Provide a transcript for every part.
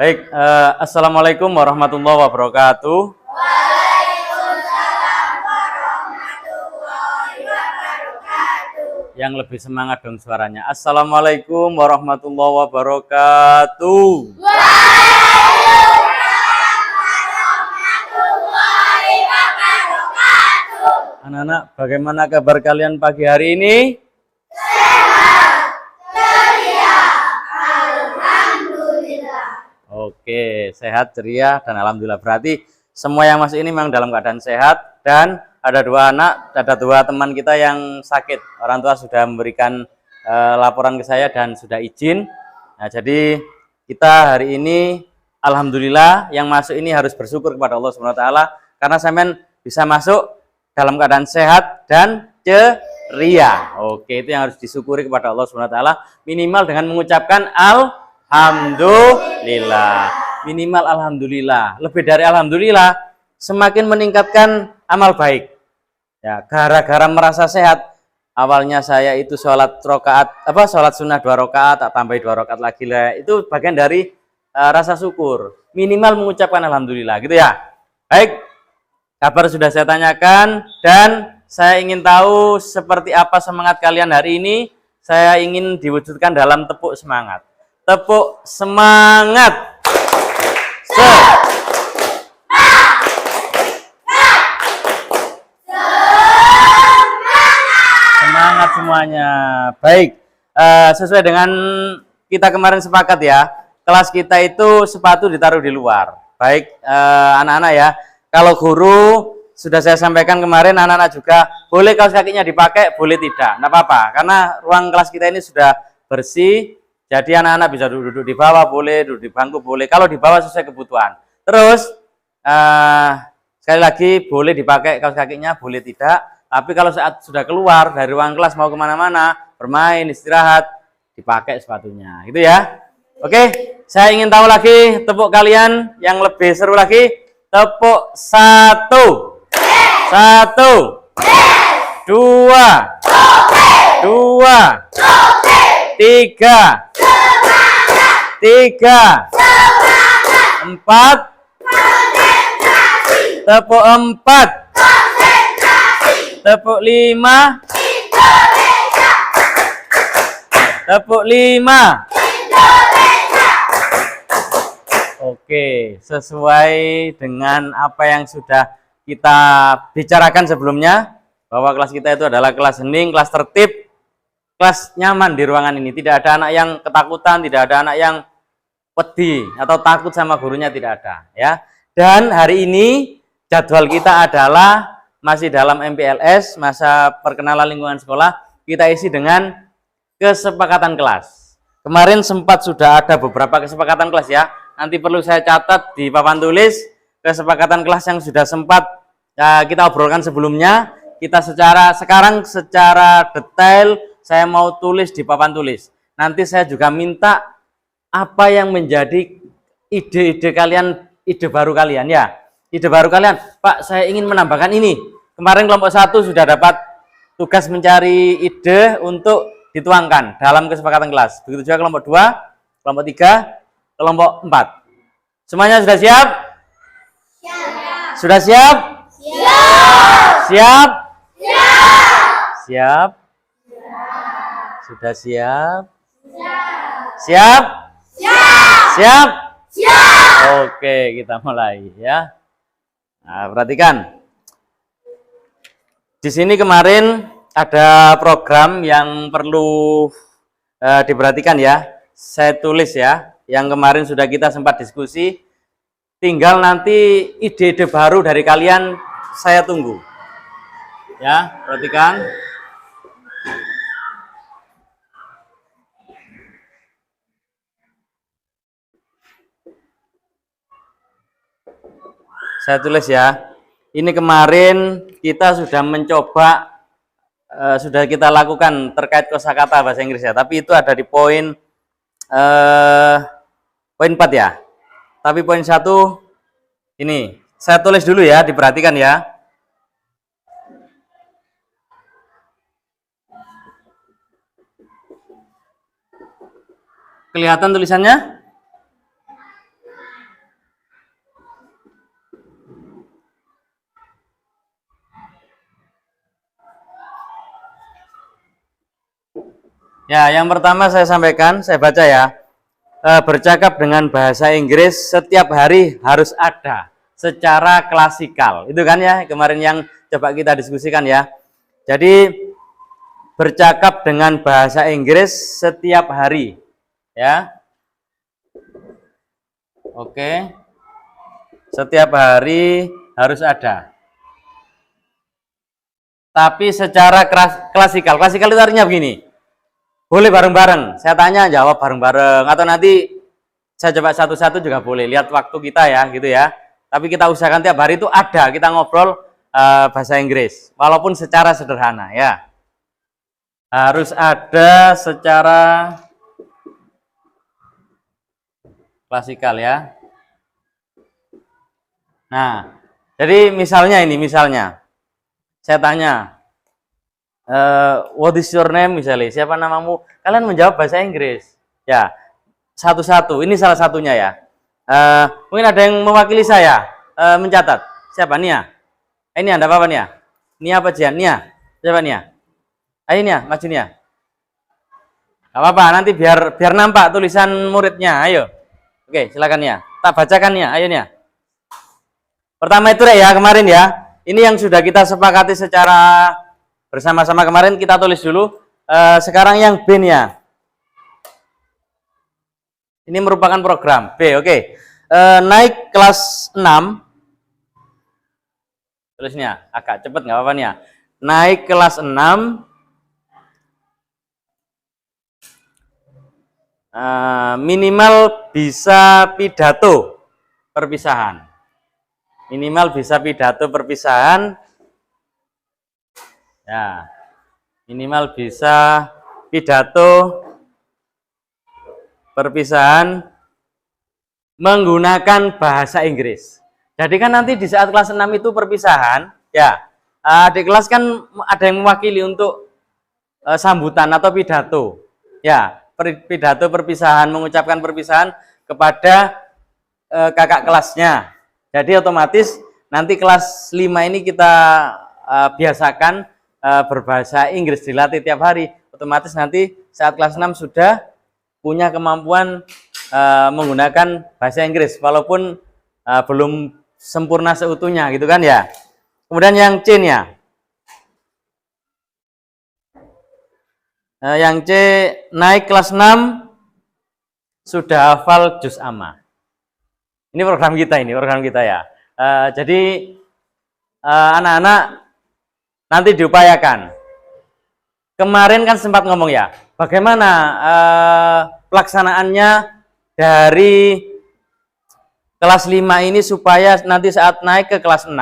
Baik, assalamualaikum warahmatullahi wabarakatuh. Waalaikumsalam warahmatullahi wabarakatuh. Yang lebih semangat dong suaranya. Assalamualaikum warahmatullahi wabarakatuh. Waalaikumsalam warahmatullahi wabarakatuh. Anak-anak, bagaimana kabar kalian pagi hari ini? Sehat, ceria, alhamdulillah. Oke, sehat, ceria, dan alhamdulillah. Berarti semua yang masuk ini memang dalam keadaan sehat. Dan ada dua teman kita yang sakit. Orang tua sudah memberikan laporan ke saya dan sudah izin. Nah, jadi kita hari ini alhamdulillah yang masuk ini harus bersyukur kepada Allah Subhanahu wa taala karena sampean bisa masuk dalam keadaan sehat dan ceria. Oke, itu yang harus disyukuri kepada Allah Subhanahu wa taala minimal dengan mengucapkan alhamdulillah. Minimal alhamdulillah. Lebih dari alhamdulillah semakin meningkatkan amal baik. Ya, gara-gara merasa sehat. Awalnya saya itu sholat sunnah 2 rakaat, tak tambahi 2 rakaat lagi lah. Itu bagian dari rasa syukur. Minimal mengucapkan alhamdulillah, gitu ya. Baik, kabar sudah saya tanyakan dan saya ingin tahu seperti apa semangat kalian hari ini. Saya ingin diwujudkan dalam tepuk semangat. Tepuk semangat. Semangat semuanya. Baik, sesuai dengan kita kemarin sepakat ya, kelas kita itu sepatu ditaruh di luar. Baik, anak-anak ya, kalau guru sudah saya sampaikan kemarin, anak-anak juga boleh kaos kakinya dipakai, boleh tidak, nggak apa-apa, karena ruang kelas kita ini sudah bersih. Jadi anak-anak bisa duduk di bawah boleh, duduk di bangku boleh, kalau di bawah sesuai kebutuhan. Terus sekali lagi boleh dipakai kaos kakinya, boleh tidak. Tapi kalau saat sudah keluar dari ruang kelas mau kemana-mana, bermain, istirahat, dipakai sepatunya, gitu ya. Oke, saya ingin tahu lagi tepuk kalian yang lebih seru lagi. Tepuk 1, 1, 2, 2, 3, 3, 4, tepuk 4, tepuk 5, tepuk 5. Oke, sesuai dengan apa yang sudah kita bicarakan sebelumnya, bahwa kelas kita itu adalah kelas hening, kelas tertib, kelas nyaman di ruangan ini. Tidak ada anak yang ketakutan, tidak ada anak yang pedih atau takut sama gurunya, tidak ada ya. Dan hari ini jadwal kita adalah masih dalam MPLS, masa perkenalan lingkungan sekolah. Kita isi dengan kesepakatan kelas. Kemarin sempat sudah ada beberapa kesepakatan kelas ya. Nanti perlu saya catat di papan tulis kesepakatan kelas yang sudah sempat kita obrolkan sebelumnya. Kita sekarang secara detail saya mau tulis di papan tulis. Nanti saya juga minta apa yang menjadi ide-ide kalian, ide baru kalian ya. Ide baru kalian, Pak, saya ingin menambahkan ini. Kemarin kelompok 1 sudah dapat tugas mencari ide untuk dituangkan dalam kesepakatan kelas. Begitu juga kelompok 2, kelompok 3, kelompok 4. Semuanya sudah siap? Siap. Sudah siap? Siap. Siap? Siap. Siap? Sudah siap? Siap. Siap? Siap. Siap? Siap. Oke, kita mulai ya. Nah, perhatikan. Di sini kemarin ada program yang perlu diperhatikan ya. Saya tulis ya. Yang kemarin sudah kita sempat diskusi. Tinggal nanti ide-ide baru dari kalian saya tunggu. Ya, perhatikan. Saya tulis ya. Ini kemarin kita sudah mencoba, sudah kita lakukan terkait kosakata bahasa Inggris ya. Tapi itu ada di poin 4 ya. Tapi poin 1 ini saya tulis dulu ya, diperhatikan ya. Kelihatan tulisannya? Ya, yang pertama saya sampaikan, saya baca ya. Bercakap dengan bahasa Inggris setiap hari harus ada secara klasikal. Itu kan ya, kemarin yang coba kita diskusikan ya. Jadi bercakap dengan bahasa Inggris setiap hari ya. Oke. Setiap hari harus ada. Tapi secara klasikal. Klasikal itu artinya begini. Boleh bareng-bareng, saya tanya jawab bareng-bareng, atau nanti saya coba satu-satu juga boleh, lihat waktu kita ya, gitu ya. Tapi kita usahakan tiap hari itu ada, kita ngobrol bahasa Inggris, walaupun secara sederhana ya. Harus ada secara klasikal ya. Nah, jadi misalnya ini, saya tanya, what is your name misalnya, siapa namamu, kalian menjawab bahasa Inggris ya, satu-satu. Ini salah satunya ya. Mungkin ada yang mewakili saya mencatat, siapa? Nia. Ini ada apa Nia? Nia apa Jian? Nia, siapa Nia? Ayo Nia, maju Nia. Gak apa-apa, nanti biar nampak tulisan muridnya. Ayo, oke, silakan Nia, tak bacakan Nia. Ayo Nia. Pertama itu ya, kemarin ya, ini yang sudah kita sepakati secara bersama-sama kemarin, kita tulis dulu. Sekarang yang B nya. Ini merupakan program B, oke. Naik kelas 6. Tulisnya agak cepat nggak apa-apa nih ya. Naik kelas 6. Minimal bisa pidato perpisahan. Minimal bisa pidato perpisahan. Ya, minimal bisa pidato perpisahan menggunakan bahasa Inggris. Jadi kan nanti di saat kelas 6 itu perpisahan, ya, di kelas kan ada yang mewakili untuk sambutan atau pidato. Ya, pidato perpisahan, mengucapkan perpisahan kepada kakak kelasnya. Jadi otomatis nanti kelas 5 ini kita biasakan berbahasa Inggris, dilatih tiap hari. Otomatis nanti saat kelas 6 sudah punya kemampuan menggunakan bahasa Inggris, walaupun belum sempurna seutuhnya gitu kan ya. Kemudian yang C-nya. Yang C, naik kelas 6 sudah hafal juz amma. Ini program kita ya. Jadi anak-anak nanti diupayakan. Kemarin kan sempat ngomong ya, bagaimana pelaksanaannya dari kelas 5 ini supaya nanti saat naik ke kelas 6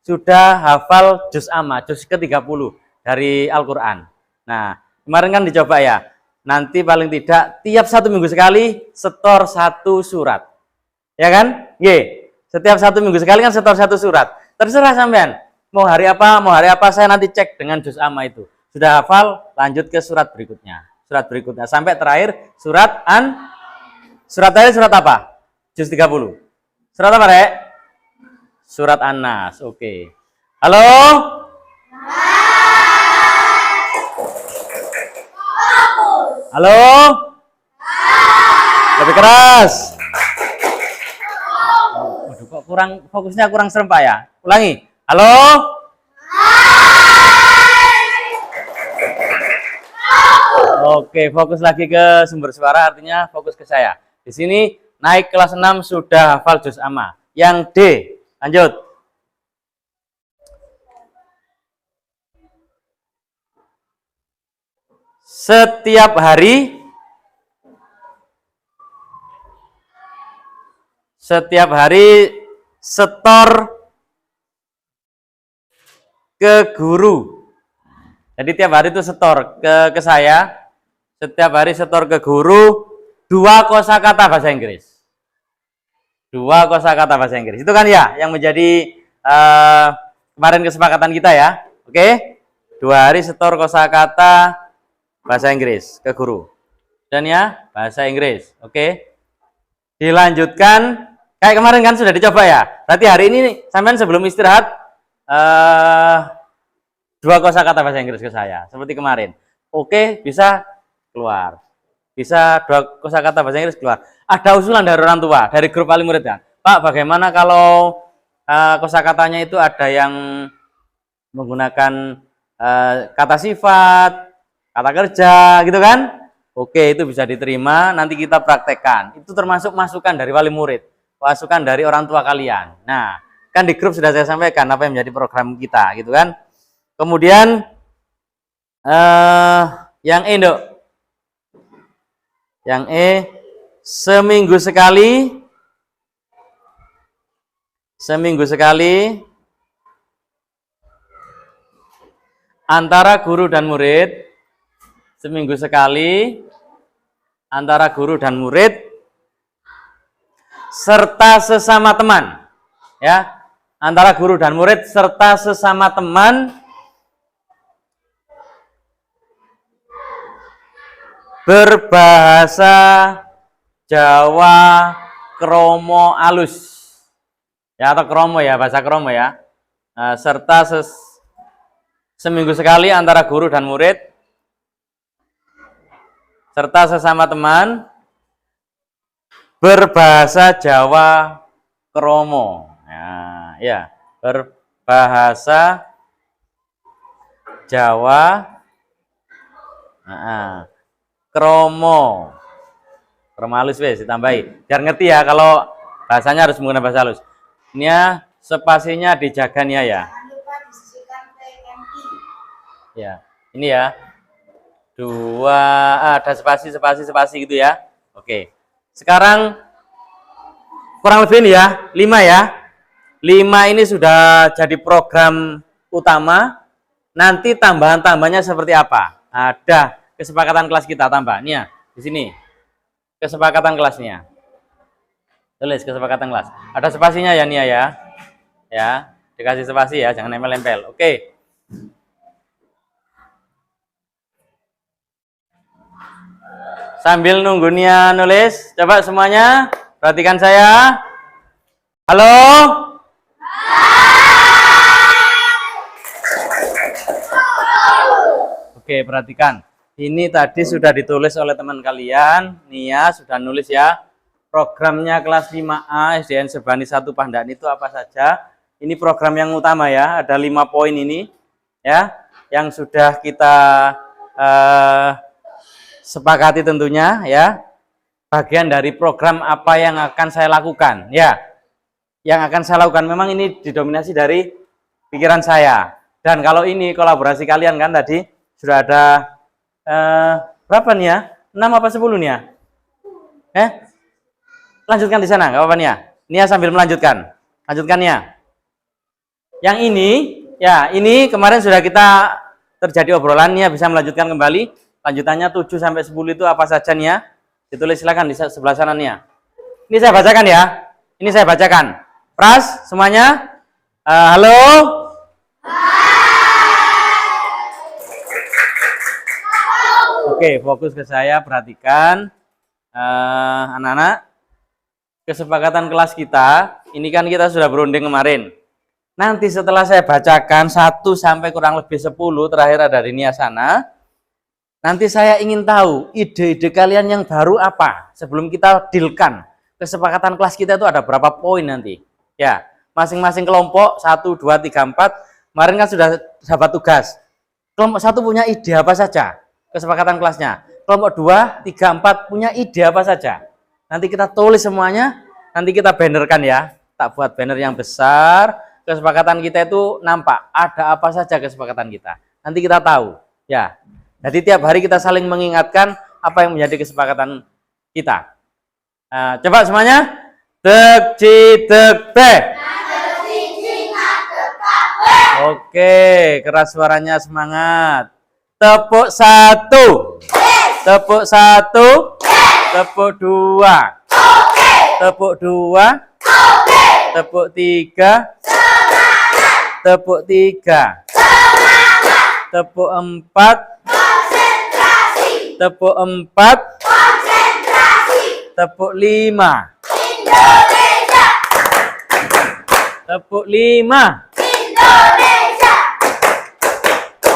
sudah hafal juz amma, juz ke-30 dari Al-Quran. Nah, kemarin kan dicoba ya, nanti paling tidak tiap 1 minggu sekali setor 1 surat. Ya kan? Setiap 1 minggu sekali kan setor 1 surat. Terserah sampean, mau hari apa saya nanti cek dengan juz amma itu. Sudah hafal, lanjut ke surat berikutnya. Surat berikutnya sampai terakhir surat terakhir surat apa? Juz 30. Surat apa, Rek? Surat An-Nas. Oke. Halo? Halo? Lebih keras. Waduh, kok fokusnya kurang serempak ya? Ulangi. Halo? Oke, fokus lagi ke sumber suara, artinya fokus ke saya. Di sini naik kelas 6 sudah hafal juz amma. Yang D, lanjut. Setiap hari setor ke guru. Jadi tiap hari itu setor ke saya. Setiap hari setor ke guru 2 kosakata bahasa Inggris. 2 kosakata bahasa Inggris. Itu kan ya yang menjadi kemarin kesepakatan kita ya. Oke? 2 hari setor kosakata bahasa Inggris ke guru. Dan ya, bahasa Inggris. Oke. Dilanjutkan kayak kemarin kan sudah dicoba ya. Berarti hari ini sampean sebelum istirahat dua kosakata bahasa Inggris ke saya seperti kemarin. Oke, bisa keluar. Bisa dua kosakata bahasa Inggris keluar. Ada usulan dari orang tua, dari grup wali murid kan. Pak, bagaimana kalau kosakatanya itu ada yang menggunakan kata sifat, kata kerja gitu kan? Oke, itu bisa diterima, nanti kita praktekkan. Itu termasuk masukan dari wali murid, masukan dari orang tua kalian. Nah, kan di grup sudah saya sampaikan apa yang menjadi program kita, gitu kan. Kemudian yang E, Nduk. Yang E, seminggu sekali antara guru dan murid, seminggu sekali antara guru dan murid serta sesama teman, ya, antara guru dan murid serta sesama teman berbahasa Jawa kromo alus, ya, atau kromo ya, bahasa kromo ya. Serta seminggu sekali antara guru dan murid serta sesama teman berbahasa Jawa kromo. Nah, ya, berbahasa Jawa kromo. Kromo halus wes ditambahi. Biar ngerti ya kalau bahasanya harus menggunakan bahasa halus. Ini ya, spasinya dijaga nih ya. Ya, ini ya. Dua, ada spasi gitu ya. Oke. Sekarang kurang lebih ini ya, 5 ya. 5 ini sudah jadi program utama. Nanti tambahan-tambahannya seperti apa? Ada kesepakatan kelas kita tambah. Nih ya, di sini. Kesepakatan kelasnya. Tulis kesepakatan kelas. Ada spasinya ya Nia ya. Ya, dikasih spasi ya, jangan nempel-nempel. Oke. Sambil nunggu Nia nulis, coba semuanya perhatikan saya. Halo? Oke, perhatikan. Ini tadi sudah ditulis oleh teman kalian. Nia sudah nulis ya. Programnya kelas 5A SDN Sebani 1 Pandan itu apa saja? Ini program yang utama ya. Ada 5 poin ini ya, yang sudah kita sepakati tentunya ya, bagian dari program apa yang akan saya lakukan ya, yang akan saya lakukan. Memang ini didominasi dari pikiran saya, dan kalau ini kolaborasi kalian kan tadi sudah ada berapa nih ya, 6 apa 10 nih ya, lanjutkan di sana nggak apa-apa nih ya. Nia sambil lanjutkan ya. Yang ini ya, ini kemarin sudah kita terjadi obrolan. Nia bisa melanjutkan kembali. Lanjutannya 7 sampai 10 itu apa saja nih ya? Ditulis silakan di sebelah sana nih ya. Ini saya bacakan ya. Ini saya bacakan. Pras semuanya. Halo. Oke, fokus ke saya, perhatikan anak-anak. Kesepakatan kelas kita, ini kan kita sudah berunding kemarin. Nanti setelah saya bacakan 1 sampai kurang lebih 10, terakhir ada di Nia sana. Nanti saya ingin tahu ide-ide kalian yang baru apa sebelum kita dealkan. Kesepakatan kelas kita itu ada berapa poin nanti. Ya, masing-masing kelompok 1, 2, 3, 4. Kemarin kan sudah dapat tugas. Kelompok 1 punya ide apa saja kesepakatan kelasnya. Kelompok 2, 3, 4 punya ide apa saja. Nanti kita tulis semuanya, nanti kita bannerkan ya. Tak buat banner yang besar. Kesepakatan kita itu nampak ada apa saja kesepakatan kita. Nanti kita tahu ya. Jadi tiap hari kita saling mengingatkan apa yang menjadi kesepakatan kita. Coba semuanya. Dek, ci, dek, be. Oke, keras suaranya, semangat. Tepuk 1. Tepuk 1. Tepuk 2. Tepuk 2. Tepuk 3. Tepuk 3. Tepuk 4. Tepuk 4. tepuk 5. Indonesia. Tepuk 5. Indonesia.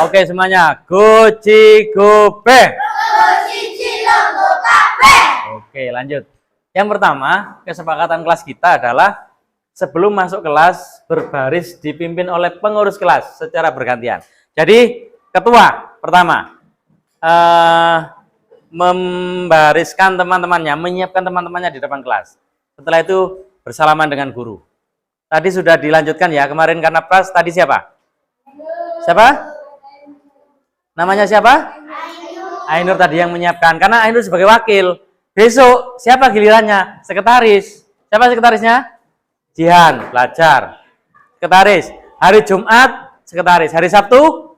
Oke semuanya. Goci gobe. Posisi lombok kabeh. Oke lanjut. Yang pertama, kesepakatan kelas kita adalah sebelum masuk kelas berbaris dipimpin oleh pengurus kelas secara bergantian. Jadi ketua pertama membariskan teman-temannya, menyiapkan teman-temannya di depan kelas. Setelah itu bersalaman dengan guru. Tadi sudah dilanjutkan ya kemarin karena pras tadi siapa? Siapa? Namanya siapa? Ainur tadi yang menyiapkan karena Ainur sebagai wakil. Besok siapa gilirannya? Sekretaris. Siapa sekretarisnya? Jihan, belajar. Sekretaris. Hari Jumat sekretaris. Hari Sabtu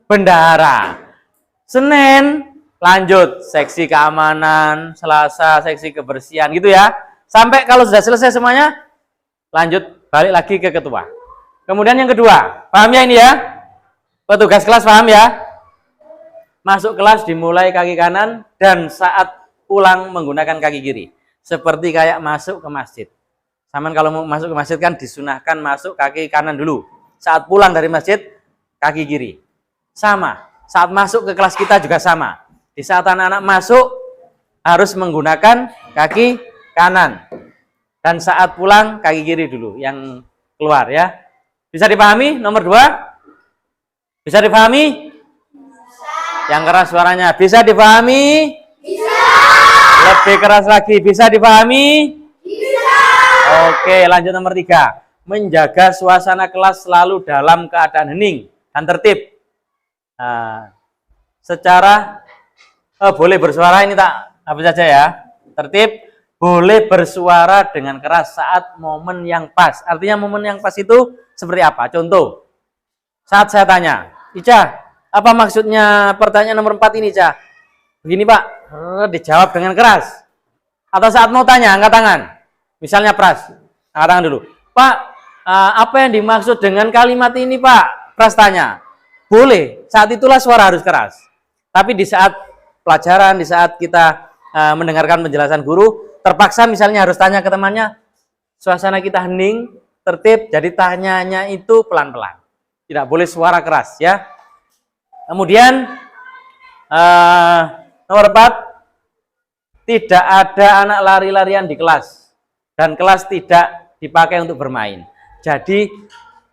bendahara. Senin lanjut seksi keamanan, Selasa seksi kebersihan gitu ya. Sampai kalau sudah selesai semuanya lanjut balik lagi ke ketua. Kemudian yang kedua, paham ya ini ya? Petugas kelas paham ya? Masuk kelas dimulai kaki kanan dan saat pulang menggunakan kaki kiri. Seperti kayak masuk ke masjid. Saman kalau mau masuk ke masjid kan disunahkan masuk kaki kanan dulu. Saat pulang dari masjid kaki kiri. Sama. Saat masuk ke kelas kita juga sama. Di saat anak-anak masuk harus menggunakan kaki kanan. Dan saat pulang kaki kiri dulu yang keluar ya. Bisa dipahami nomor 2? Bisa dipahami? Yang keras suaranya. Bisa dipahami? Bisa. Lebih keras lagi. Bisa dipahami? Bisa. Oke, lanjut nomor 3. Menjaga suasana kelas selalu dalam keadaan hening dan tertib. Nah, secara boleh bersuara ini tak apa saja ya. Tertib, boleh bersuara dengan keras saat momen yang pas. Artinya momen yang pas itu seperti apa? Contoh, saat saya tanya, Ica, apa maksudnya pertanyaan nomor 4 ini, Ica? Begini Pak, dijawab dengan keras. Atau saat mau tanya, angkat tangan. Misalnya Pras, angkat tangan dulu. Pak, apa yang dimaksud dengan kalimat ini Pak? Pras tanya. Boleh, saat itulah suara harus keras. Tapi di saat pelajaran, di saat kita mendengarkan penjelasan guru, terpaksa misalnya harus tanya ke temannya, suasana kita hening, tertib, jadi tanyanya itu pelan-pelan. Tidak boleh suara keras ya. Kemudian nomor 4, tidak ada anak lari-larian di kelas dan kelas tidak dipakai untuk bermain. Jadi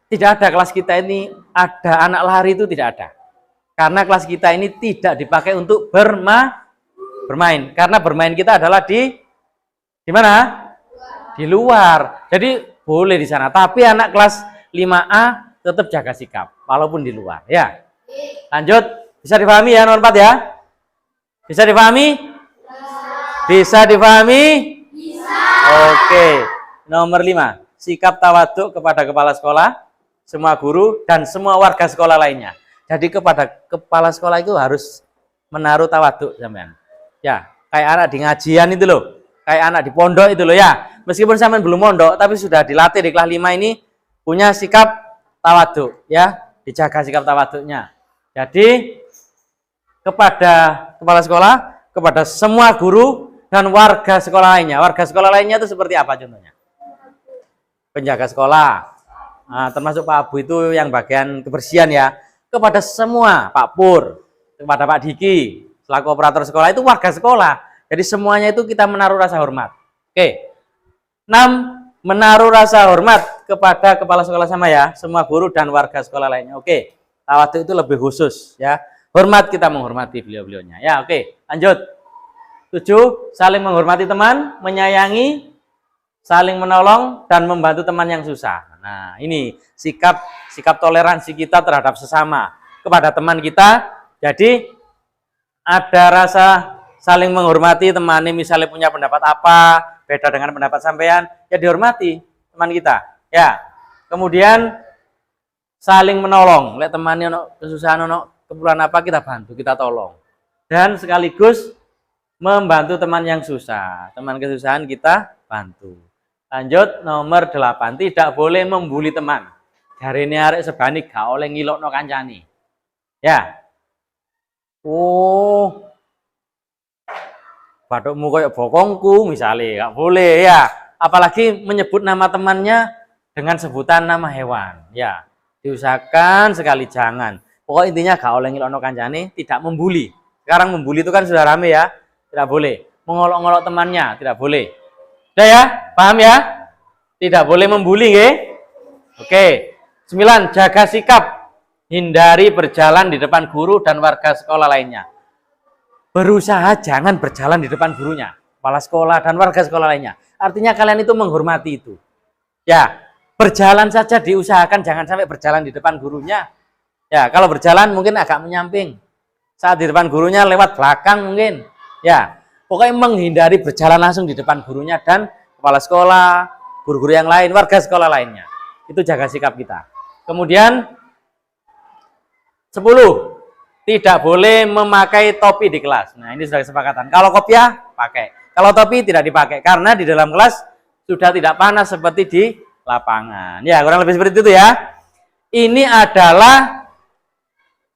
tidak ada kelas kita ini ada anak lari itu tidak ada. Karena kelas kita ini tidak dipakai untuk bermain. Karena bermain kita adalah di mana? Di luar. Jadi boleh di sana. Tapi anak kelas 5A tetap jaga sikap walaupun di luar ya. Lanjut, bisa dipahami ya nomor 4 ya? Bisa dipahami? Bisa dipahami? Bisa. Oke. Nomor 5, sikap tawaduk kepada kepala sekolah, semua guru dan semua warga sekolah lainnya. Jadi kepada kepala sekolah itu harus menaruh tawaduk sampean. Ya, kayak anak di ngajian itu loh. Kayak anak di pondok itu loh ya. Meskipun sampean belum mondok tapi sudah dilatih di kelas 5 ini punya sikap tawaduk ya, dijaga sikap tawaduknya. Jadi kepada kepala sekolah, kepada semua guru dan warga sekolah lainnya. Warga sekolah lainnya itu seperti apa contohnya? Penjaga sekolah. Nah, termasuk Pak Abu itu yang bagian kebersihan ya. Kepada semua, Pak Pur, kepada Pak Diki, selaku operator sekolah itu warga sekolah. Jadi semuanya itu kita menaruh rasa hormat. Oke. 6, menaruh rasa hormat kepada kepala sekolah sama ya, semua guru dan warga sekolah lainnya. Oke. Tawaduk itu lebih khusus ya. Hormat, kita menghormati beliau-beliaunya. Ya, oke. Lanjut. 7, saling menghormati teman, menyayangi, saling menolong dan membantu teman yang susah. Nah, ini sikap toleransi kita terhadap sesama kepada teman kita. Jadi ada rasa saling menghormati teman ini, misalnya punya pendapat apa, beda dengan pendapat sampean, ya dihormati teman kita. Ya. Kemudian saling menolong, lihat temannya ono kesusahan, ono keperluan apa, kita bantu, kita tolong. Dan sekaligus membantu teman yang susah, teman kesusahan kita bantu. Lanjut nomor 8, tidak boleh membuli teman. Jarine arek sebani gak oleh ngilokno kancane. Ya. Oh. bathukmu koyo bokongku misalnya, nggak boleh ya. Apalagi menyebut nama temannya dengan sebutan nama hewan. Ya, diusahakan sekali jangan. Pokok intinya gak oleh ngilokno kancane, tidak membuli. Sekarang membuli itu kan sudah rame ya, tidak boleh. Mengolok-ngolok temannya, tidak boleh. Udah ya, paham ya? Tidak boleh membuli, nggih? Oke. 9. Jaga sikap. Hindari berjalan di depan guru dan warga sekolah lainnya. Berusaha jangan berjalan di depan gurunya, kepala sekolah dan warga sekolah lainnya. Artinya kalian itu menghormati itu. Ya, berjalan saja diusahakan jangan sampai berjalan di depan gurunya. Ya, kalau berjalan mungkin agak menyamping. Saat di depan gurunya lewat belakang mungkin. Ya, pokoknya menghindari berjalan langsung di depan gurunya dan kepala sekolah, guru-guru yang lain, warga sekolah lainnya. Itu jaga sikap kita. Kemudian 10. Tidak boleh memakai topi di kelas. Nah, ini sudah kesepakatan. Kalau kopiah, pakai. Kalau topi tidak dipakai. Karena di dalam kelas sudah tidak panas seperti di lapangan. Ya, kurang lebih seperti itu ya. Ini adalah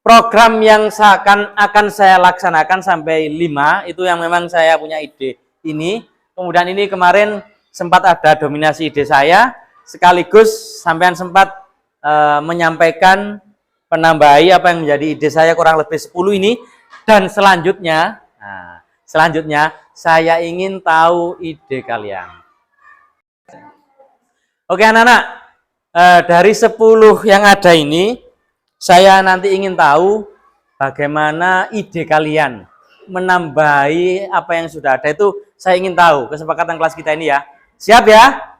program yang akan saya laksanakan sampai 5. Itu yang memang saya punya ide ini. Kemudian ini kemarin sempat ada dominasi ide saya. Sekaligus sampean sempat menyampaikan penambahi apa yang menjadi ide saya kurang lebih 10 ini. Dan selanjutnya saya ingin tahu ide kalian. Oke anak-anak, dari 10 yang ada ini saya nanti ingin tahu bagaimana ide kalian menambahi apa yang sudah ada. Itu saya ingin tahu kesepakatan kelas kita ini ya. Siap ya?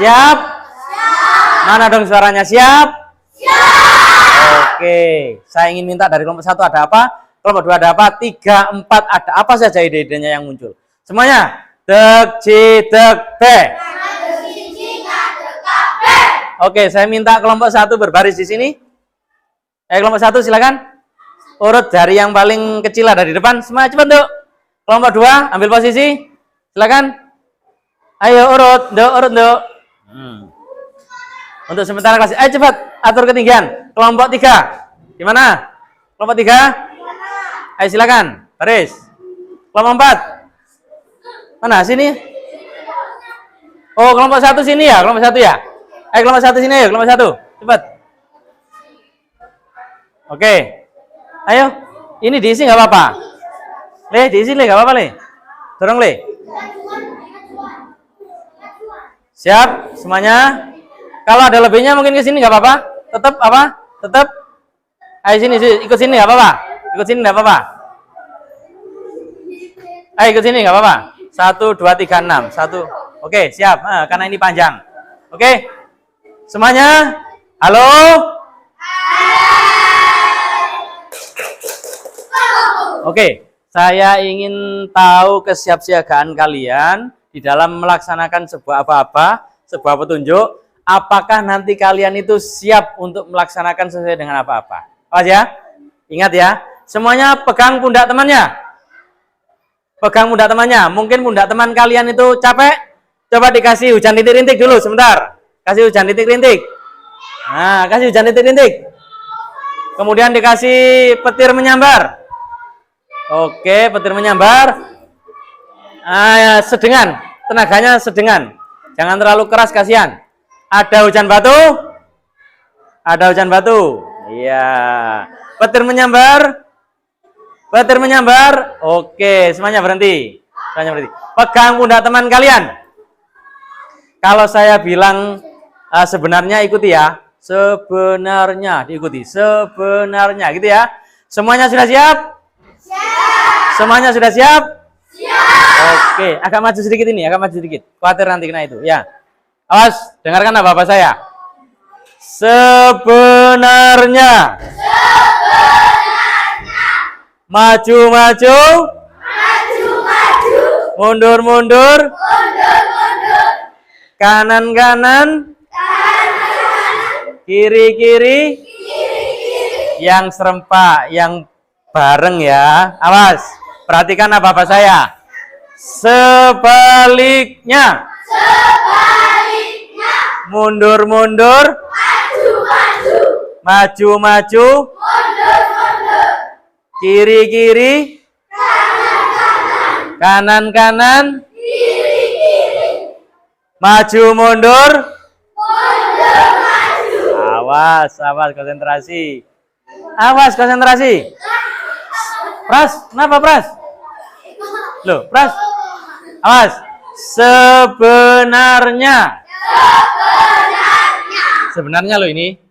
Siap? Mana dong suaranya? Siap? Oke, saya ingin minta dari kelompok 1 ada apa, kelompok 2 ada apa, 3, 4 ada apa saja ide-idenya yang muncul. Semuanya, dek, ci, dek, be. Oke, saya minta kelompok 1 berbaris di sini. Kelompok 1 silakan. Urut dari yang paling kecil ada di depan. Semua cepat, Dok. Kelompok 2 ambil posisi. Silakan. Ayo urut, Dok. Untuk sementara kelas. Ayo cepat, atur ketinggian. Kelompok 3. Gimana? Kelompok 3? Ayo silakan. Baris. Kelompok 4. Mana? Sini. Oh, kelompok 1 sini ya, kelompok 1 ya. Ayo kelompok 1 sini, ayo kelompok 1. Cepat. Oke. Ayo. Ini diisi nggak apa-apa. Le, diisi le, nggak apa-apa le. Dorong le. Siap semuanya. Kalau ada lebihnya mungkin ke sini nggak apa-apa. Tetap apa? Tetap. Ayo sini, ikut sini nggak apa-apa. Ikut sini nggak apa-apa. Ayo ikut sini nggak apa-apa. 1, 2, 3, 6. 1. Oke, siap. Karena ini panjang. Oke. Semuanya. Halo. Oke, saya ingin tahu kesiapsiagaan kalian di dalam melaksanakan sebuah apa-apa, sebuah petunjuk. Apakah nanti kalian itu siap untuk melaksanakan sesuai dengan apa-apa? Awas ya, ingat ya. Semuanya pegang pundak temannya. Pegang pundak temannya. Mungkin pundak teman kalian itu capek. Coba dikasih hujan rintik-rintik dulu sebentar. Kasih hujan rintik-rintik. Nah, kasih hujan rintik-rintik. Kemudian dikasih petir menyambar. Oke, petir menyambar. Sedengan, tenaganya sedengan. Jangan terlalu keras, kasihan. Ada hujan batu? Ada hujan batu. Iya. Petir menyambar. Petir menyambar. Oke, semuanya berhenti. Semuanya berhenti. Pegang pundak teman kalian. Kalau saya bilang sebenarnya ikuti ya. Sebenarnya diikuti. Sebenarnya gitu ya. Semuanya sudah siap? Semuanya sudah siap? Siap. Oke, agak maju sedikit ini, agak maju sedikit. Khawatir nanti kena itu, ya. Awas, dengarkan apa Bapak saya. Sebenarnya. Maju, maju. Maju, maju. Mundur, mundur. Mundur, mundur. Kanan, kanan. Kanan, kanan. Kiri, kiri. Kiri, kiri. Yang serempak, yang bareng ya. Awas. Perhatikan apa saya. Sebaliknya. Sebaliknya. Mundur, mundur. Maju, maju. Maju, maju. Mundur, mundur. Kiri, kiri. Kanan, kanan. Kanan kanan. Kiri kiri. Maju mundur. Mundur maju. Awas, awas konsentrasi. Awas konsentrasi. Pras, kenapa Pras? Loh, Pras. Awas. Sebenarnya. Sebenarnya loh ini.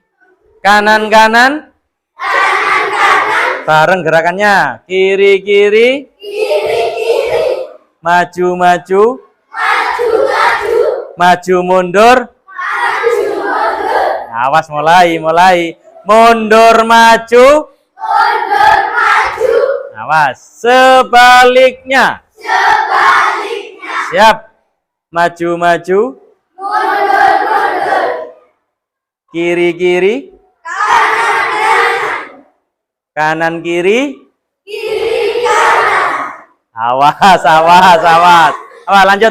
Kanan kanan. Kanan kanan. Bareng gerakannya. Kiri kiri. Kiri kiri. Maju maju. Maju maju. Maju mundur. Maju mundur. Awas mulai mulai. Mundur maju. Mundur maju. Awas. Sebaliknya. Sebaliknya. Siap. Maju maju. Mundur mundur. Kiri kiri. Kanan kanan. Kanan kiri. Kiri kanan. Awas, awas, awas. Awas, lanjut.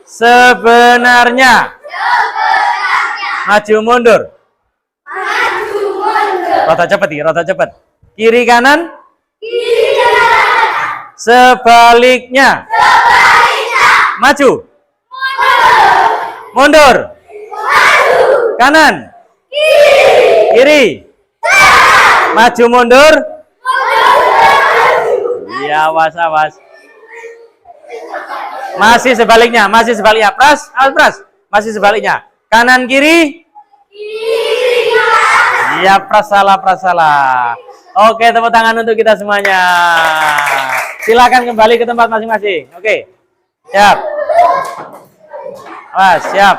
Sebenarnya. Sebenarnya. Maju mundur. Maju mundur. Rota cepet. Kiri kanan. Kiri kanan. Sebaliknya. Sebaliknya. Maju. Mundur. Mundur. Maju. Kanan. Kiri. Kiri. Kanan. Maju mundur. Mundur maju. Iya, awas, awas. Masih sebaliknya. Pras, awas Pras. Masih sebaliknya. Kanan kiri. Kiri kanan. Iya, Pras salah. Oke, tepuk tangan untuk kita semuanya. Silakan kembali ke tempat masing-masing. Oke. Siap. Siap.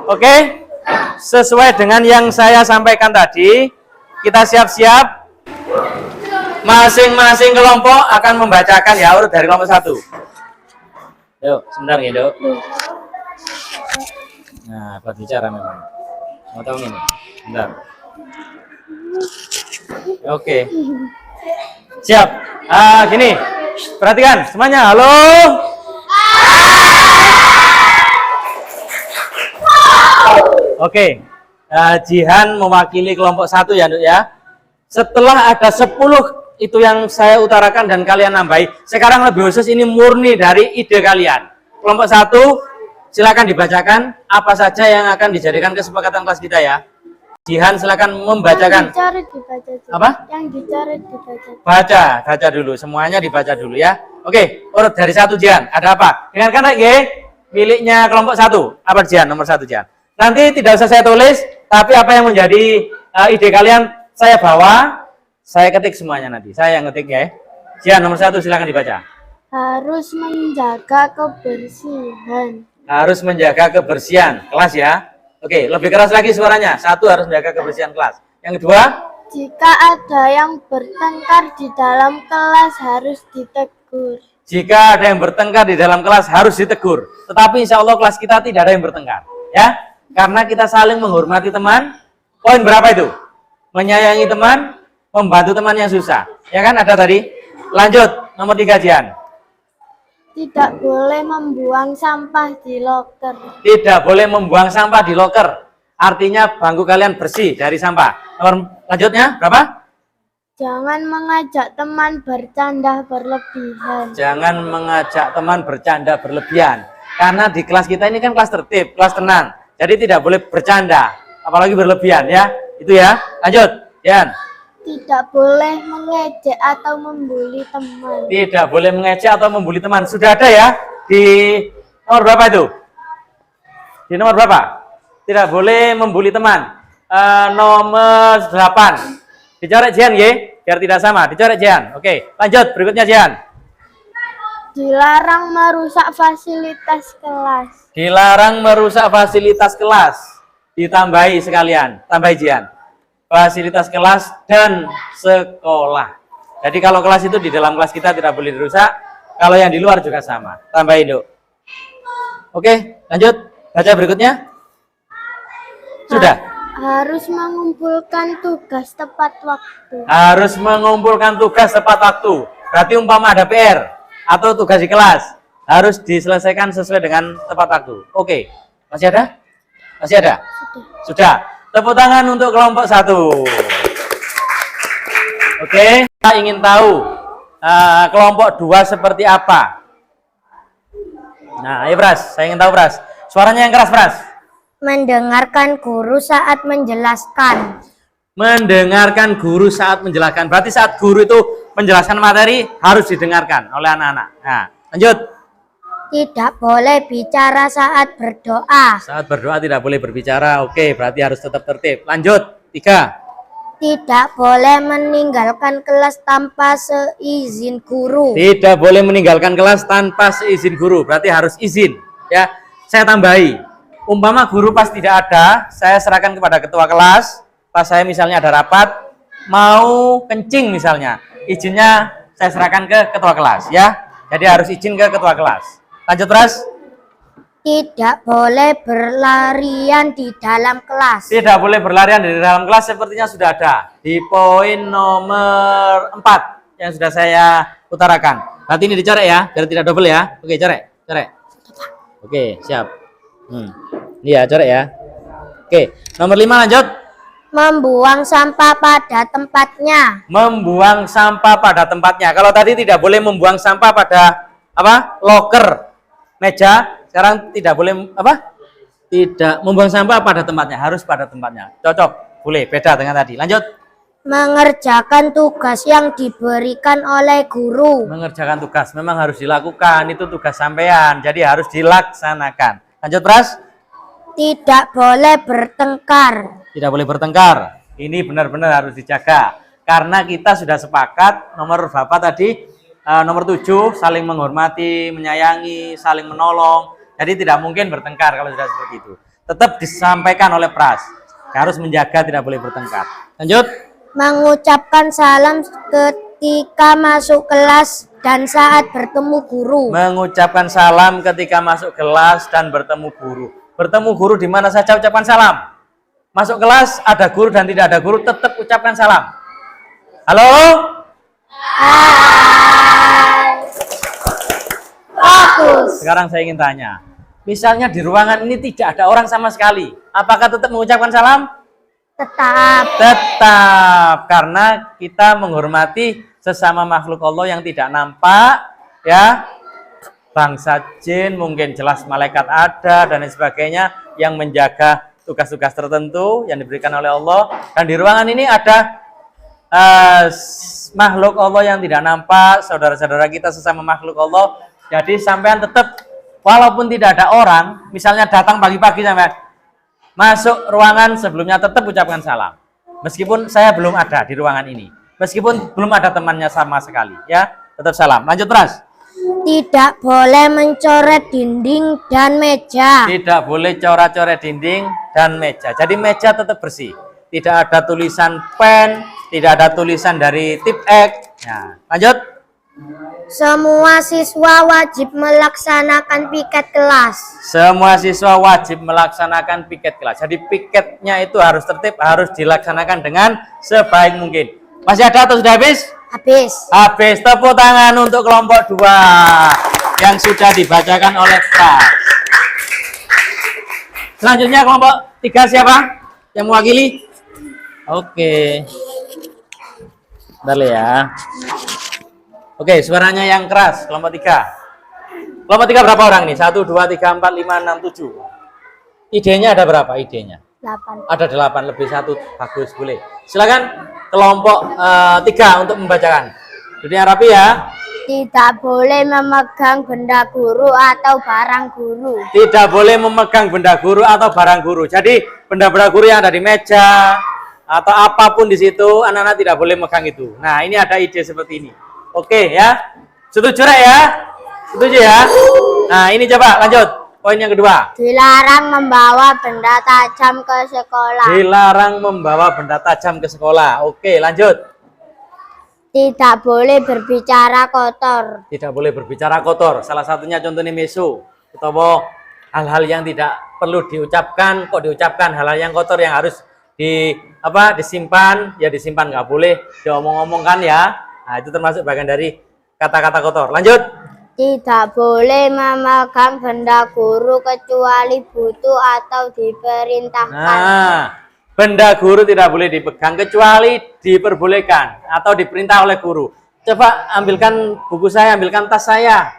Oke. Sesuai dengan yang saya sampaikan tadi, kita siap-siap. Masing-masing kelompok akan membacakan ya urut dari kelompok 1. Yuk, sebentar ya, Dok. Nah, buat bicara memang. Mau tahu ini? Bentar. Oke. Siap. Gini. Perhatikan semuanya. Halo. Oke. Jihan mewakili kelompok 1 ya, Dok ya. Setelah ada 10 itu yang saya utarakan dan kalian nambahi. Sekarang lebih khusus ini murni dari ide kalian. Kelompok 1 silakan dibacakan apa saja yang akan dijadikan kesepakatan kelas kita ya. Jihan silakan membacakan. Yang dicoret dibaca dulu. Apa? Yang dicoret dibaca. Baca dulu, semuanya dibaca dulu ya. Oke, urut dari 1 Jihan. Ada apa? Dengarkan lagi, miliknya kelompok 1. Apa Jihan? Nomor 1 Jihan. Nanti tidak usah saya tulis, tapi apa yang menjadi ide kalian saya bawa, saya ketik semuanya nanti. Saya yang ketik ya. Jihan nomor 1 silakan dibaca. Harus menjaga kebersihan. Harus menjaga kebersihan kelas ya. Oke, lebih keras lagi suaranya. 1 harus menjaga kebersihan kelas. Yang kedua, Jika ada yang bertengkar di dalam kelas harus ditegur. jika ada yang bertengkar di dalam kelas harus ditegur. Tetapi insya Allah kelas kita tidak ada yang bertengkar. Ya, karena kita saling menghormati teman. Poin berapa itu? Menyayangi teman, membantu teman yang susah. Ya kan ada tadi? Lanjut, nomor 3 Jihan. Tidak boleh membuang sampah di loker. Tidak boleh membuang sampah di loker. Artinya bangku kalian bersih dari sampah. Nomor lanjutnya berapa? Jangan mengajak teman bercanda berlebihan. Jangan mengajak teman bercanda berlebihan. Karena di kelas kita ini kan kelas tertib, kelas tenang. Jadi tidak boleh bercanda, apalagi berlebihan ya. Itu ya. Lanjut, Jihan. Tidak boleh mengejek atau membuli teman. Tidak boleh mengejek atau membuli teman. Sudah ada ya di nomor berapa itu? Di nomor berapa? Tidak boleh membuli teman. Nomor 8. Dicoret Jihan ya, biar tidak sama. Dicoret Jihan. Oke, lanjut berikutnya Jihan. Dilarang merusak fasilitas kelas. Dilarang merusak fasilitas kelas. Ditambahi sekalian, tambahi Jihan. Fasilitas kelas dan sekolah. Jadi kalau kelas itu di dalam kelas kita tidak boleh dirusak, kalau yang di luar juga sama. Tambahin, Dok. Oke, lanjut. Baca berikutnya. Sudah. Harus mengumpulkan tugas tepat waktu. Harus mengumpulkan tugas tepat waktu. Berarti umpama ada PR atau tugas di kelas, harus diselesaikan sesuai dengan tepat waktu. Oke. Masih ada? Masih ada? Sudah. Tepuk tangan untuk kelompok 1. Oke, kita ingin tahu kelompok 2 seperti apa? Nah, ayo Pras, saya ingin tahu Pras. Suaranya yang keras Pras. Mendengarkan guru saat menjelaskan. Mendengarkan guru saat menjelaskan. Berarti saat guru itu menjelaskan materi harus didengarkan oleh anak-anak. Nah, lanjut. Tidak boleh bicara saat berdoa. Saat berdoa tidak boleh berbicara. Oke, berarti harus tetap tertib. Lanjut. 3. Tidak boleh meninggalkan kelas tanpa seizin guru. Tidak boleh meninggalkan kelas tanpa seizin guru. Berarti harus izin. Ya, saya tambahi. Umpama guru pas tidak ada, saya serahkan kepada ketua kelas. Pas saya misalnya ada rapat, mau kencing misalnya, izinnya saya serahkan ke ketua kelas. Ya, jadi harus izin ke ketua kelas. Lanjut Ras. Tidak boleh berlarian di dalam kelas. Tidak boleh berlarian di dalam kelas, sepertinya sudah ada di poin nomor 4 yang sudah saya utarakan. Nanti ini dicorek ya, biar tidak double ya. Oke, corek. Oke, siap. Ini ya, corek ya. Oke, nomor 5 lanjut. Membuang sampah pada tempatnya. Membuang sampah pada tempatnya. Kalau tadi tidak boleh membuang sampah pada apa? Loker, meja. Sekarang tidak boleh apa? Tidak membuang sampah pada tempatnya, harus pada tempatnya. Cocok, boleh, beda dengan tadi. Lanjut. Mengerjakan tugas yang diberikan oleh guru. Mengerjakan tugas memang harus dilakukan, itu tugas sampean, jadi harus dilaksanakan. Lanjut, Pras. Tidak boleh bertengkar. Tidak boleh bertengkar. Ini benar-benar harus dijaga. Karena kita sudah sepakat nomor berapa tadi? Nomor 7, saling menghormati, menyayangi, saling menolong. Jadi tidak mungkin bertengkar kalau sudah seperti itu. Tetap disampaikan oleh Pras. Harus menjaga tidak boleh bertengkar. Lanjut. Mengucapkan salam ketika masuk kelas dan saat bertemu guru. Mengucapkan salam ketika masuk kelas dan bertemu guru. Bertemu guru di mana saja ucapkan salam. Masuk kelas ada guru dan tidak ada guru tetap ucapkan salam. Halo? Bagus. Sekarang saya ingin tanya, misalnya di ruangan ini tidak ada orang sama sekali, apakah tetap mengucapkan salam? Tetap. Tetap, karena kita menghormati sesama makhluk Allah yang tidak nampak, ya, bangsa jin, mungkin jelas malaikat ada dan lain sebagainya yang menjaga tugas-tugas tertentu yang diberikan oleh Allah. Dan di ruangan ini ada makhluk Allah yang tidak nampak, saudara-saudara kita sesama makhluk Allah. Jadi sampean tetap, walaupun tidak ada orang, misalnya datang pagi-pagi sampean masuk ruangan sebelumnya tetap ucapkan salam. Meskipun saya belum ada di ruangan ini, meskipun belum ada temannya sama sekali, ya tetap salam. Lanjut Pras. Tidak boleh mencoret dinding dan meja. Tidak boleh coret-coret dinding dan meja. Jadi meja tetap bersih. Tidak ada tulisan pen, tidak ada tulisan dari tip X. Nah, lanjut. Semua siswa wajib melaksanakan piket kelas. Semua siswa wajib melaksanakan piket kelas. Jadi piketnya itu harus tertib, harus dilaksanakan dengan sebaik mungkin. Masih ada atau sudah habis? Habis. Habis. Tepuk tangan untuk kelompok 2 yang sudah dibacakan oleh Pras. Selanjutnya kelompok 3 siapa yang mewakili? Oke. Bentar ya. Oke, suaranya yang keras, kelompok 3. Kelompok 3 berapa orang nih? 1, 2, 3, 4, 5, 6, 7. Idenya ada berapa idenya? 8. Ada 8, lebih 1. Bagus, boleh. Silakan kelompok 3 untuk membacakan. Dunia rapi ya. Tidak boleh memegang benda guru atau barang guru. Tidak boleh memegang benda guru atau barang guru. Jadi benda-benda guru yang ada di meja atau apapun di situ, anak-anak tidak boleh megang itu. Nah, ini ada ide seperti ini. Oke ya, setuju ya? Setuju ya? Nah ini coba lanjut, poin yang kedua. Dilarang membawa benda tajam ke sekolah. Dilarang membawa benda tajam ke sekolah. Oke lanjut. Tidak boleh berbicara kotor. Tidak boleh berbicara kotor. Salah satunya contohnya meso. Atau hal-hal yang tidak perlu diucapkan, kok diucapkan hal-hal yang kotor yang harus disimpan, ya disimpan, nggak boleh diomong-omongkan ya. Nah, itu termasuk bagian dari kata-kata kotor. Lanjut. Tidak boleh memegang benda guru kecuali butuh atau diperintahkan. Nah, benda guru tidak boleh dipegang kecuali diperbolehkan atau diperintah oleh guru. Coba ambilkan buku saya, ambilkan tas saya.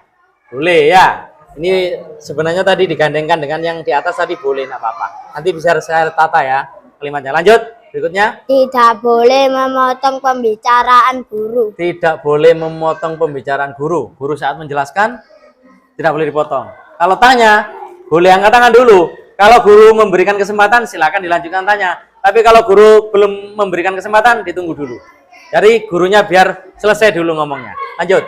Boleh ya. Ini sebenarnya tadi digandengkan dengan yang di atas tadi boleh, enggak apa-apa. Nanti bisa saya tata ya kalimatnya. Lanjut, berikutnya. Tidak boleh memotong pembicaraan guru. Tidak boleh memotong pembicaraan guru. Guru saat menjelaskan tidak boleh dipotong. Kalau tanya, boleh angkat tangan dulu. Kalau guru memberikan kesempatan, silakan dilanjutkan tanya. Tapi kalau guru belum memberikan kesempatan, ditunggu dulu. Jadi gurunya biar selesai dulu ngomongnya. Lanjut.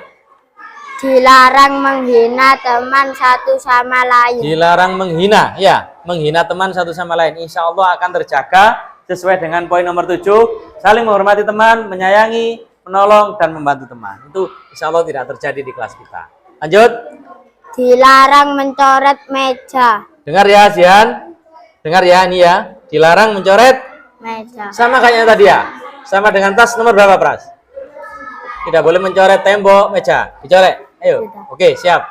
Dilarang menghina teman satu sama lain. Dilarang menghina, ya. Menghina teman satu sama lain. Insya Allah akan terjaga sesuai dengan poin nomor 7. Saling menghormati teman, menyayangi, menolong, dan membantu teman. Itu insya Allah tidak terjadi di kelas kita. Lanjut. Dilarang mencoret meja. Dengar ya, Zian. Dengar ya, ini ya. Dilarang mencoret Meja. sama kayaknya tadi ya. Sama dengan tas nomor berapa, Pras? Tidak boleh mencoret tembok, meja. Dicoret. Ayo. Oke, siap.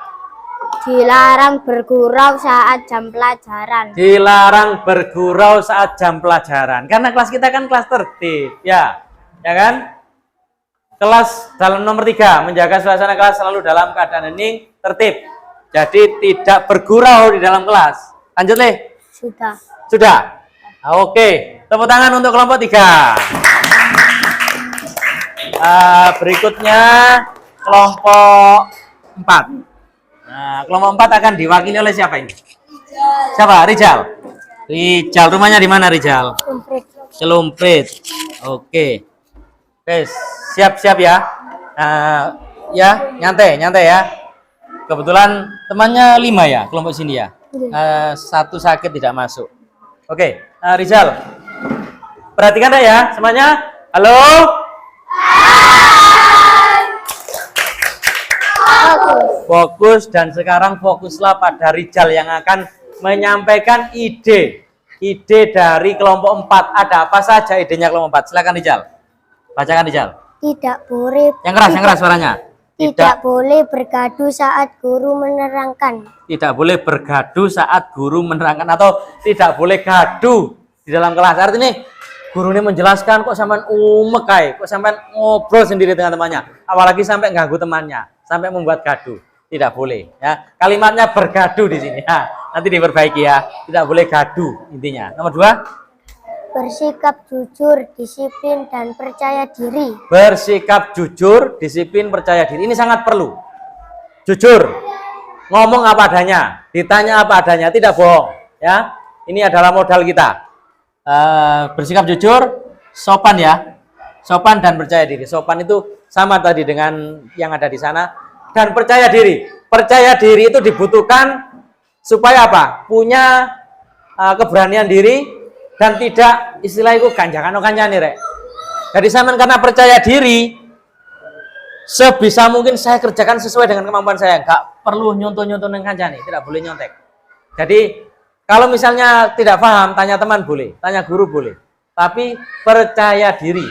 Dilarang bergurau saat jam pelajaran. Dilarang bergurau saat jam pelajaran. Karena kelas kita kan kelas tertib, ya. Ya kan? Kelas dalam nomor 3, menjaga suasana kelas selalu dalam keadaan hening, tertib. Jadi tidak bergurau di dalam kelas. Lanjut, Le. Sudah. Sudah? Oke. Tepuk tangan untuk kelompok 3. Berikutnya kelompok 4. Nah, kelompok 4 akan diwakili oleh siapa ini? Siapa? Rijal. Rijal, rumahnya di mana Rijal? Celumprit. Oke. Oke, siap-siap ya. Ya, nyantai ya. Kebetulan temannya 5 ya, kelompok sini ya. Satu sakit tidak masuk. Oke, Rizal. Perhatikan deh ya semuanya. Halo. Fokus dan sekarang fokuslah pada Rizal yang akan menyampaikan ide dari kelompok 4. Ada apa saja idenya kelompok 4? Silakan Rizal. Bacakan Rizal. Tidak boleh. Yang keras suaranya. Tidak boleh bergaduh saat guru menerangkan. Tidak boleh bergaduh saat guru menerangkan atau tidak boleh gaduh di dalam kelas. Artinya guru ini menjelaskan kok sampai umek kok sampai ngobrol sendiri dengan temannya. Apalagi sampai ganggu temannya, sampai membuat gaduh. Tidak boleh ya. Kalimatnya bergaduh di sini ya. Nanti diperbaiki ya. Tidak boleh gaduh intinya. Nomor 2. Bersikap jujur, disiplin, dan percaya diri. Bersikap jujur, disiplin, percaya diri. Ini sangat perlu. Jujur, ngomong apa adanya, ditanya apa adanya, tidak bohong. Ya, ini adalah modal kita. Bersikap jujur, sopan ya, sopan dan percaya diri. Sopan itu sama tadi dengan yang ada di sana. Dan percaya diri. Percaya diri itu dibutuhkan supaya apa? Punya keberanian diri. Dan tidak istilah itu kanjani rek. Jadi sampean karena percaya diri, sebisa mungkin saya kerjakan sesuai dengan kemampuan saya. Enggak perlu nyontoh-nyontoh dengan kanjani, tidak boleh nyontek. Jadi kalau misalnya tidak paham, tanya teman boleh, tanya guru boleh. Tapi percaya diri,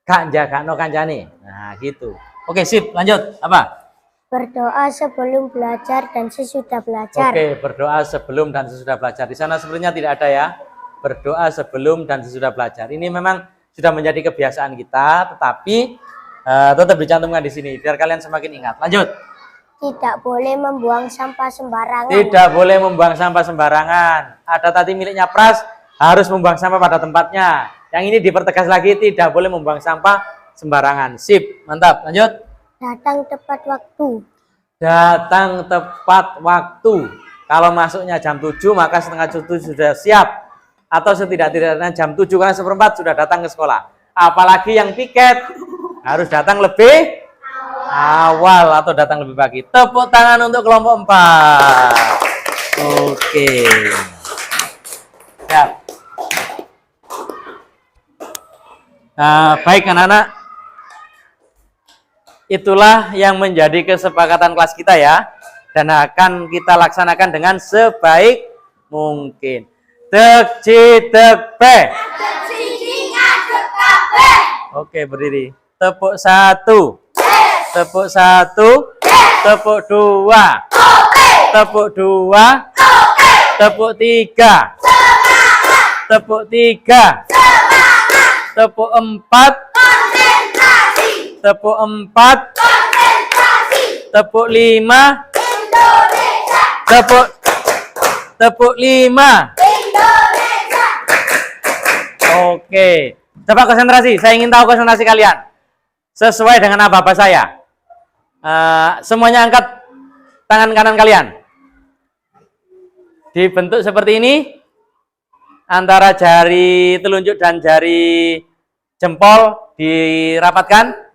gak jaga no kanjani. Nah gitu. Oke sip, lanjut apa? Berdoa sebelum belajar dan sesudah belajar. Oke, berdoa sebelum dan sesudah belajar. Di sana sebenarnya tidak ada ya. Berdoa sebelum dan sesudah belajar. Ini memang sudah menjadi kebiasaan kita, tetapi tetap dicantumkan di sini biar kalian semakin ingat. Lanjut. Tidak boleh membuang sampah sembarangan. Tidak boleh membuang sampah sembarangan. Ada tadi miliknya Pras harus membuang sampah pada tempatnya. Yang ini dipertegas lagi, tidak boleh membuang sampah sembarangan. Sip, mantap. Lanjut. Datang tepat waktu. Datang tepat waktu. Kalau masuknya jam 7 maka setengah 7 sudah siap. Atau setidak-tidaknya jam 7 karena 1/4 sudah datang ke sekolah. Apalagi yang piket harus datang lebih awal atau datang lebih pagi. Tepuk tangan untuk kelompok 4. Oke. Ya. Baik anak-anak. Itulah yang menjadi kesepakatan kelas kita ya. Dan akan kita laksanakan dengan sebaik mungkin. Tek ci tek pe. Oke, berdiri. Tepuk 1. Tepuk 1. Tepuk 2. Tepuk 2. Tepuk 3. Tepuk 3. Tepuk 4. Tepuk 4. Konsentrasi. Tepuk 5. Indonesia. Tepuk 5. Indonesia. Oke. Coba konsentrasi. Saya ingin tahu konsentrasi kalian. Sesuai dengan apa-apa saya. Semuanya angkat tangan kanan kalian. Dibentuk seperti ini. Antara jari telunjuk dan jari jempol dirapatkan.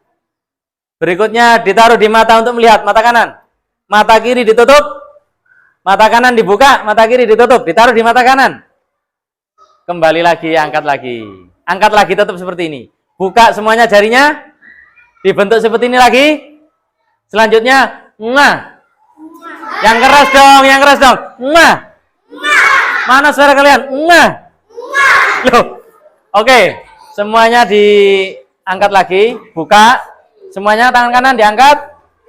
Berikutnya ditaruh di mata untuk melihat. Mata kanan. Mata kiri ditutup. Mata kanan dibuka. Mata kiri ditutup. Ditaruh di mata kanan. Kembali lagi, angkat lagi. Angkat lagi, tetap seperti ini. Buka semuanya jarinya. Dibentuk seperti ini lagi. Selanjutnya, ngah. Yang keras dong, yang keras dong. Ngah. Mana suara kalian? Ngah. Loh. Oke, semuanya diangkat lagi. Buka. Semuanya tangan kanan diangkat.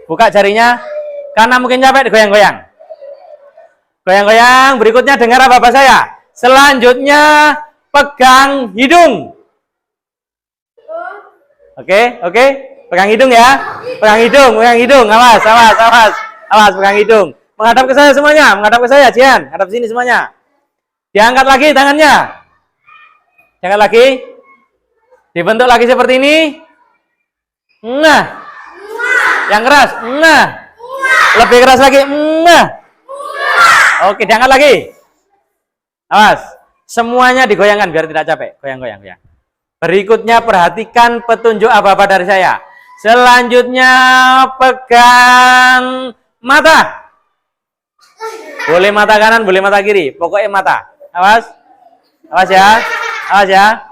Buka jarinya. Kanan mungkin capek, digoyang-goyang. Goyang-goyang. Berikutnya dengar apa saya. Selanjutnya pegang hidung. Oke. Pegang hidung ya. Pegang hidung. Awas, pegang hidung. Menghadap ke saya semuanya, menghadap ke saya, Jian. Hadap sini semuanya. Diangkat lagi tangannya. Diangkat lagi. Dibentuk lagi seperti ini. Nah. Yang keras. Nah. Lebih keras lagi. Nah. Oke, diangkat lagi. Awas. Semuanya digoyangkan biar tidak capek. Goyang. Berikutnya perhatikan petunjuk apa-apa dari saya. Selanjutnya pegang mata. Boleh mata kanan, boleh mata kiri. Pokoknya mata. Awas. Awas ya.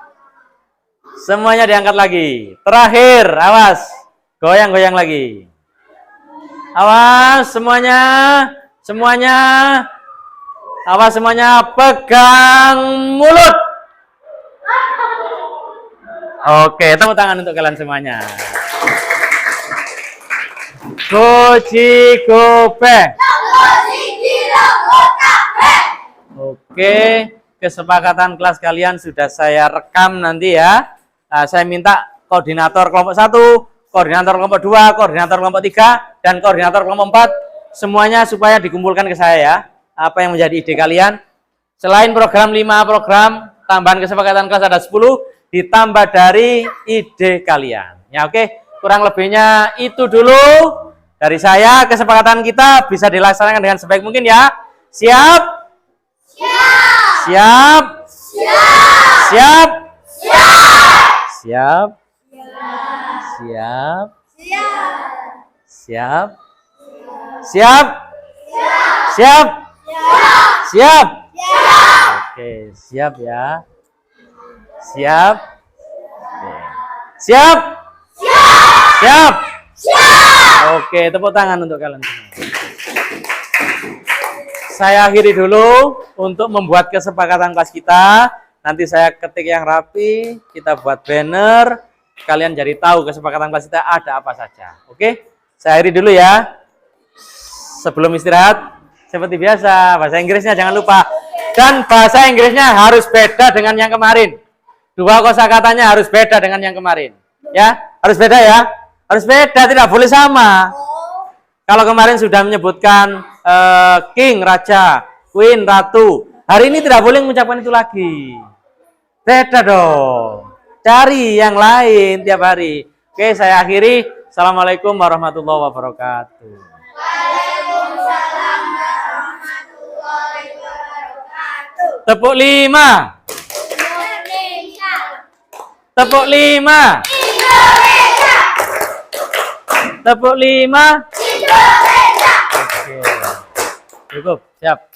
Semuanya diangkat lagi. Terakhir, awas. Goyang-goyang lagi. Awas semuanya. Awas semuanya, pegang mulut. Oke, tepuk tangan untuk kalian semuanya. Goji gobe. Oke, kesepakatan kelas kalian sudah saya rekam nanti ya. Saya minta koordinator kelompok 1, koordinator kelompok 2, koordinator kelompok 3, dan koordinator kelompok 4 semuanya supaya dikumpulkan ke saya ya. Apa yang menjadi ide kalian? Selain program 5 program, tambahan kesepakatan kelas ada 10, ditambah dari ide kalian. Ya oke, kurang lebihnya itu dulu dari saya. Kesepakatan kita bisa dilaksanakan dengan sebaik mungkin ya. Siap? Siap. Siap. Oke, siap ya. Siap. Oke, tepuk tangan untuk kalian semua. Saya akhiri dulu untuk membuat kesepakatan kelas kita. Nanti saya ketik yang rapi, kita buat banner. Kalian jadi tahu kesepakatan kelas kita ada apa saja. Oke, saya akhiri dulu ya. Sebelum istirahat, seperti biasa, bahasa Inggrisnya jangan lupa. Dan bahasa Inggrisnya harus beda dengan yang kemarin. 2 kosakatanya harus beda dengan yang kemarin. Ya, harus beda ya. Harus beda, tidak boleh sama. Kalau kemarin sudah menyebutkan king, raja, queen, ratu. Hari ini tidak boleh mengucapkan itu lagi. Beda dong. Cari yang lain tiap hari. Oke, saya akhiri. Assalamualaikum warahmatullahi wabarakatuh. Waalaikumsalam warahmatullahi wabarakatuh. Tepuk 5. Indonesia. Tepuk 5. Indonesia. Tepuk 5. Indonesia. Oke. Cukup, siap.